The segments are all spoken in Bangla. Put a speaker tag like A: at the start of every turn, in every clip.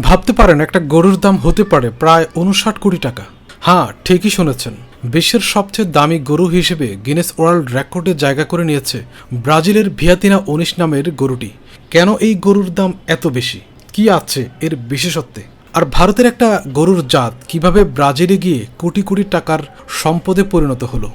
A: ভাবতে পারেন একটা গরুর দাম হতে পারে প্রায় 59 কোটি টাকা। হ্যাঁ, ঠিকই শুনেছেন। বিশ্বের সবচেয়ে দামি গরু হিসেবে গিনেস ওয়ার্ল্ড রেকর্ডে জায়গা করে নিয়েছে ব্রাজিলের ভিয়াতিনা 19 নামের গরুটি। কেন এই গরুর দাম এত বেশি, কি আছে এর বিশেষত্বে, আর ভারতের একটা গরুর জাত কিভাবে ব্রাজিলে গিয়ে কোটি কোটি টাকার সম্পদে পরিণত হলো।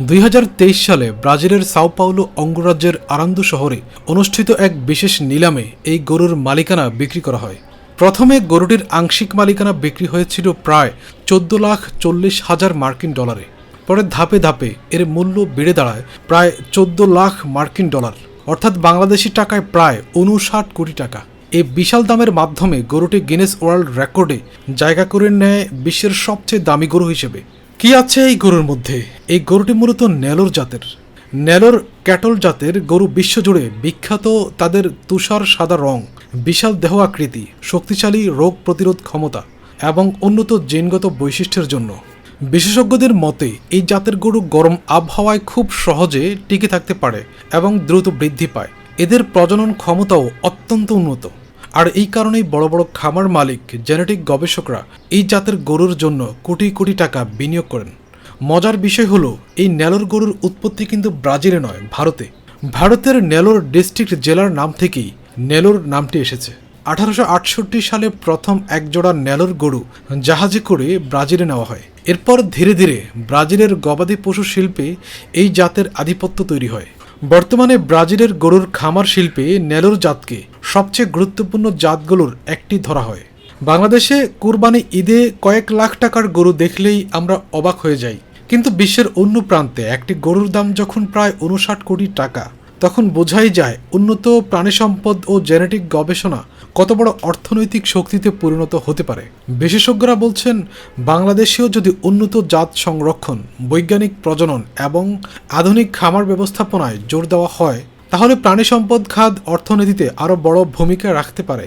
A: 2023 সালে ব্রাজিলের সাও পাউলো অঙ্গরাজ্যের আরান্দু শহরে অনুষ্ঠিত এক বিশেষ নিলামে এই গরুর মালিকানা বিক্রি করা হয়। প্রথমে গরুটির আংশিক মালিকানা বিক্রি হয়েছিল প্রায় 14,40,000 মার্কিন ডলারে। পরে ধাপে ধাপে এর মূল্য বেড়ে দাঁড়ায় প্রায় 14 লাখ মার্কিন ডলার, অর্থাৎ বাংলাদেশি টাকায় প্রায় 59 কোটি টাকা। এই বিশাল দামের মাধ্যমে গরুটি গিনেস ওয়ার্ল্ড রেকর্ডে জায়গা করে নেয় বিশ্বের সবচেয়ে দামি গরু হিসেবে। কি আছে এই গরুর মধ্যে? এই গরুটি মূলত নেলোর জাতের। নেলোর ক্যাটল জাতের গরু বিশ্বজুড়ে বিখ্যাত তাদের তুষার সাদা রং, বিশাল দেহ আকৃতি, শক্তিশালী রোগ প্রতিরোধ ক্ষমতা এবং উন্নত জিনগত বৈশিষ্ট্যের জন্য। বিশেষজ্ঞদের মতে এই জাতের গরু গরম আবহাওয়ায় খুব সহজে টিকে থাকতে পারে এবং দ্রুত বৃদ্ধি পায়। এদের প্রজনন ক্ষমতাও অত্যন্ত উন্নত, আর এই কারণেই বড় বড় খামার মালিক, জেনেটিক গবেষকরা এই জাতের গরুর জন্য কোটি কোটি টাকা বিনিয়োগ করেন। মজার বিষয় হলো এই নেলোর গরুর উৎপত্তি কিন্তু ব্রাজিলে নয়, ভারতে। ভারতের নেলোর ডিস্ট্রিক্ট জেলার নাম থেকেই নেলোর নামটি এসেছে। 1868 সালে প্রথম একজোড়া নেলোর গরু জাহাজে করে ব্রাজিলে নেওয়া হয়। এরপর ধীরে ধীরে ব্রাজিলের গবাদি পশু শিল্পে এই জাতের আধিপত্য তৈরি হয়। বর্তমানে ব্রাজিলের গরুর খামার শিল্পে নেলোর জাতকে সবচেয়ে গুরুত্বপূর্ণ জাতগুলোর একটি ধরা হয়। বাংলাদেশে কুরবানি ঈদে কয়েক লাখ টাকার গরু দেখলেই আমরা অবাক হয়ে যাই, কিন্তু বিশ্বের অন্য প্রান্তে একটি গরুর দাম যখন প্রায় 59 কোটি টাকা, তখন বোঝাই যায় উন্নত প্রাণী সম্পদ ও জেনেটিক গবেষণা কত বড় অর্থনৈতিক শক্তিতে পরিণত হতে পারে। বিশেষজ্ঞরা বলছেন, বাংলাদেশেও যদি উন্নত জাত সংরক্ষণ, বৈজ্ঞানিক প্রজনন এবং আধুনিক খামার ব্যবস্থাপনায় জোর দেওয়া হয়, তাহলে প্রাণী সম্পদ খাত অর্থনীতিতে আরও বড় ভূমিকা রাখতে পারে।